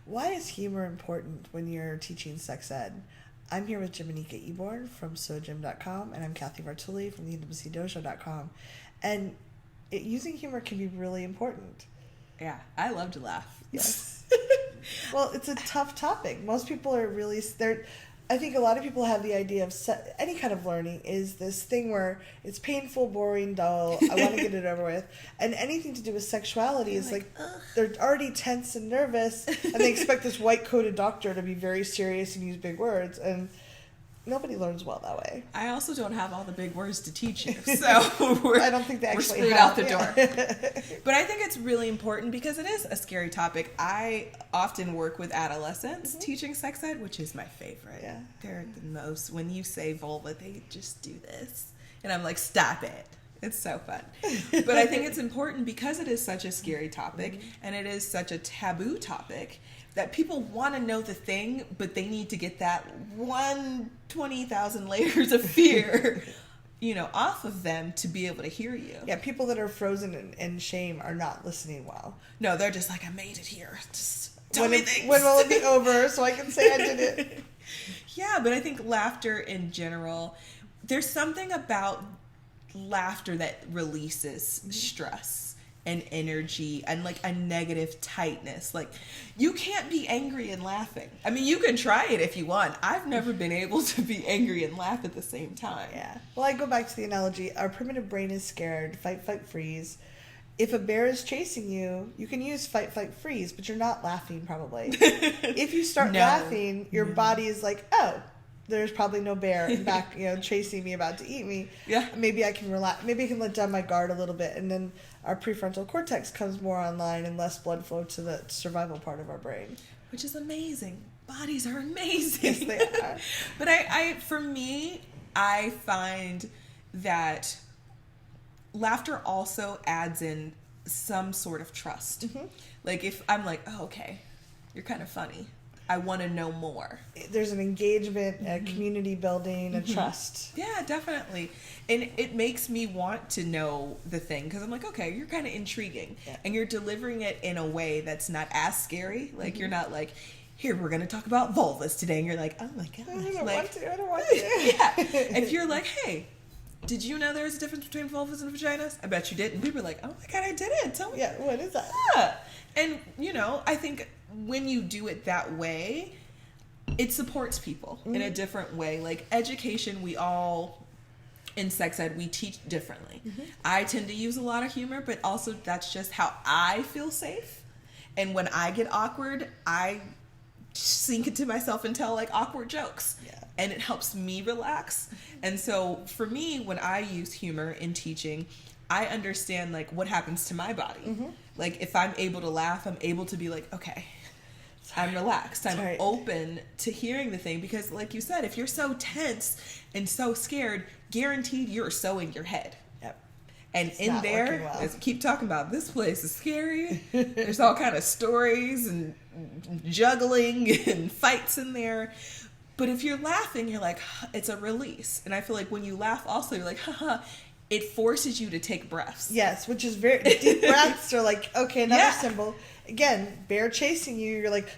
Why is humor important when you're teaching sex ed? I'm here with Jiminika Eborn from sojim.com, and I'm Kathy Vartuli from theintimacydojo.com. And using humor can be really important. Yeah, I love to laugh. Yes. Well, it's a tough topic. Most people are really... I think a lot of people have the idea of any kind of learning is this thing where it's painful, boring, dull. I want to get it over with. And anything to do with sexuality is like they're already tense and nervous, and they expect this white-coated doctor to be very serious and use big words. And nobody learns well that way. I also don't have all the big words to teach you, so I don't think they actually we're screwed have, out the door. But I think it's really important because it is a scary topic. I often work with adolescents teaching sex ed, which is my favorite. Yeah. They're the most, when you say vulva, they just do this. And I'm like, stop it. It's so fun. But I think it's important because it is such a scary topic and it is such a taboo topic that people want to know the thing, but they need to get that 20,000 layers of fear, off of them to be able to hear you. Yeah, people that are frozen in shame are not listening well. No, they're just like, I made it here. Just tell me things. When will it be over so I can say I did it? Yeah, but I think laughter in general, there's something about laughter that releases stress and energy and like a negative tightness. Like you can't be angry and laughing. I mean, you can try it if you want. I've never been able to be angry and laugh at the same time. Yeah. Well, I go back to the analogy. Our primitive brain is scared. Fight, fight, freeze. If a bear is chasing you, you can use fight, fight, freeze, but you're not laughing probably. If you start laughing, your body is like, oh, there's probably no bear in back, chasing me, about to eat me. Yeah. Maybe I can relax. Maybe I can let down my guard a little bit, and then our prefrontal cortex comes more online and less blood flow to the survival part of our brain. Which is amazing. Bodies are amazing. Yes, they are. But for me, I find that laughter also adds in some sort of trust. Mm-hmm. Like if I'm like, oh, okay, you're kind of funny. I want to know more. There's an engagement, a community building, a trust. Yeah, definitely. And it makes me want to know the thing because I'm like, okay, you're kind of intriguing. Yeah. And you're delivering it in a way that's not as scary. Like you're not like, here, we're going to talk about vulvas today. And you're like, oh my God. I don't want to. Yeah. If you're like, hey, did you know there's a difference between vulvas and vaginas? I bet you didn't. People are like, oh my God, I didn't. Tell me. Yeah, what is that? Yeah. And, I think when you do it that way, it supports people in a different way. Like education, we all, in sex ed, we teach differently. I tend to use a lot of humor, but also that's just how I feel safe. And when I get awkward, I sink into myself and tell like awkward jokes. Yeah. And it helps me relax. And so for me, when I use humor in teaching, I understand like what happens to my body. Like if I'm able to laugh, I'm able to be like, okay, I'm relaxed. I'm open to hearing the thing because like you said, if you're so tense and so scared, guaranteed you're so in your head. Yep. And it's in there, well. As we keep talking about, this place is scary. There's all kind of stories and juggling and fights in there. But if you're laughing, you're like, it's a release. And I feel like when you laugh also, you're like, haha. It forces you to take breaths. Yes, which is very deep breaths are like, okay, another symbol. Again, bear chasing you, you're like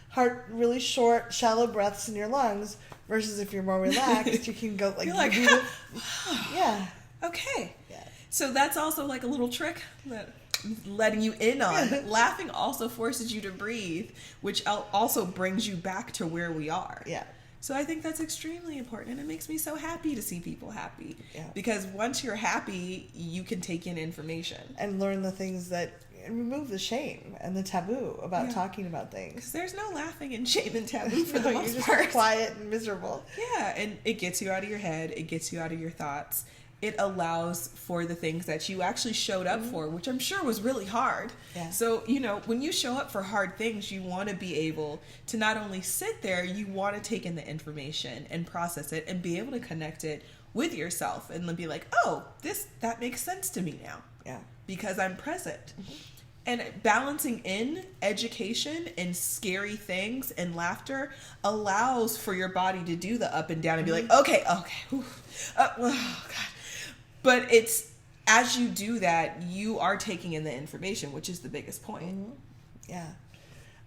heart really short, shallow breaths in your lungs versus if you're more relaxed, you can go like, you're like yeah. Okay. Yeah. So that's also like a little trick that I'm letting you in on. Laughing also forces you to breathe, which also brings you back to where we are. Yeah. So I think that's extremely important, and it makes me so happy to see people happy. Yeah. Because once you're happy, you can take in information. And learn the things that remove the shame and the taboo about talking about things. Because there's no laughing and shame and taboo for the most part. You're just quiet and miserable. Yeah, and it gets you out of your head. It gets you out of your thoughts. It allows for the things that you actually showed up for, which I'm sure was really hard. Yeah. So, when you show up for hard things, you want to be able to not only sit there, you want to take in the information and process it and be able to connect it with yourself and then be like, oh, that makes sense to me now. Yeah. Because I'm present. And balancing in education and scary things and laughter allows for your body to do the up and down and be like, okay, oh, God. But it's, as you do that, you are taking in the information, which is the biggest point. Yeah.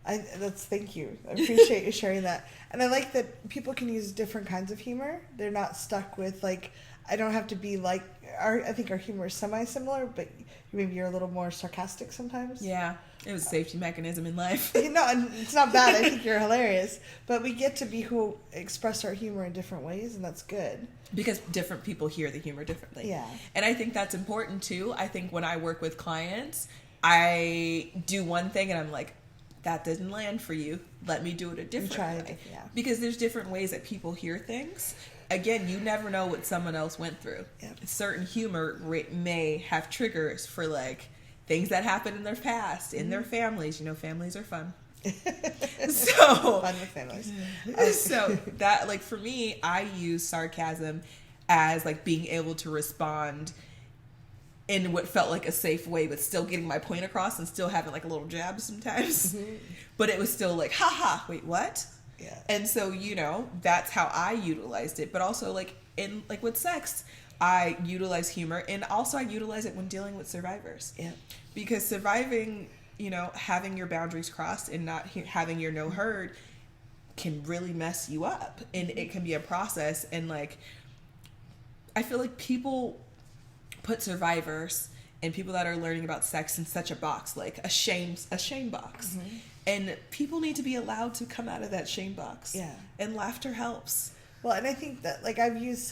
Thank you. I appreciate you sharing that. And I like that people can use different kinds of humor. They're not stuck with like, I don't have to be like I think our humor is semi-similar, but maybe you're a little more sarcastic sometimes. Yeah, it was a safety mechanism in life. And it's not bad. I think you're hilarious. But we get to be who express our humor in different ways, and that's good. Because different people hear the humor differently. Yeah. And I think that's important too. I think when I work with clients, I do one thing and I'm like, that didn't land for you. Let me do it a different way. Yeah. Because there's different ways that people hear things. Again, you never know what someone else went through. Yep. Certain humor may have triggers for like things that happened in their past, in their families. You know, families are fun. So Fun with families. So that, like, for me, I use sarcasm as like being able to respond in what felt like a safe way, but still getting my point across and still having like a little jab sometimes. But it was still like, haha, wait, what? Yeah. And so, you know, that's how I utilized it. But also like in like with sex, I utilize humor, and also I utilize it when dealing with survivors. Yeah. Because surviving, you know, having your boundaries crossed and not having your no heard can really mess you up, and it can be a process. And like, I feel like people put survivors and people that are learning about sex in such a box, like a shame box. And people need to be allowed to come out of that shame box. Yeah. And laughter helps. Well, and I think that, like, I've used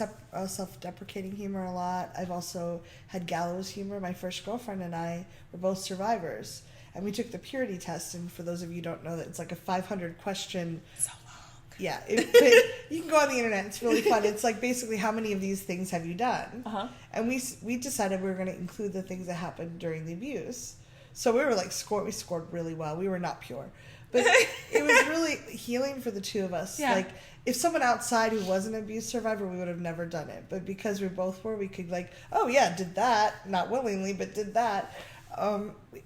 self-deprecating humor a lot. I've also had gallows humor. My first girlfriend and I were both survivors. And we took the purity test. And for those of you who don't know, that it's like a 500 question. So long. Yeah. You can go on the internet. It's really fun. It's like basically how many of these things have you done? And we decided we were going to include the things that happened during the abuse. So we were like, we scored really well. We were not pure. But it was really healing for the two of us. Yeah. Like, if someone outside who was an abuse survivor, we would have never done it. But because we both were, we could like, oh yeah, did that. Not willingly, but did that.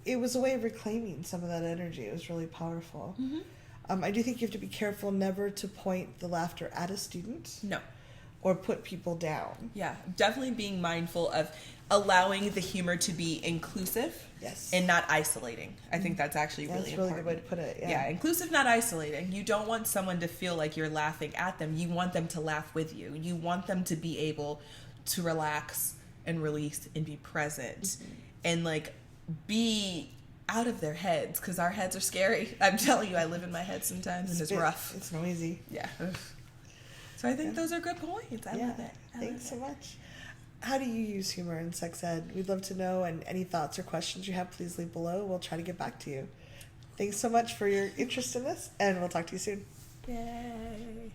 It was a way of reclaiming some of that energy. It was really powerful. I do think you have to be careful never to point the laughter at a student. No. Or put people down. Yeah, definitely being mindful of allowing the humor to be inclusive. Yes. And not isolating. I think that's actually really important. That's a really good way to put it. Yeah, inclusive, not isolating. You don't want someone to feel like you're laughing at them. You want them to laugh with you. You want them to be able to relax and release and be present and like be out of their heads, because our heads are scary. I'm telling you, I live in my head sometimes and it's rough. It's noisy. Yeah. So I think those are good points. I love it. Thanks so much. How do you use humor in sex ed? We'd love to know, and any thoughts or questions you have, please leave below. We'll try to get back to you. Thanks so much for your interest in this, and we'll talk to you soon. Yay.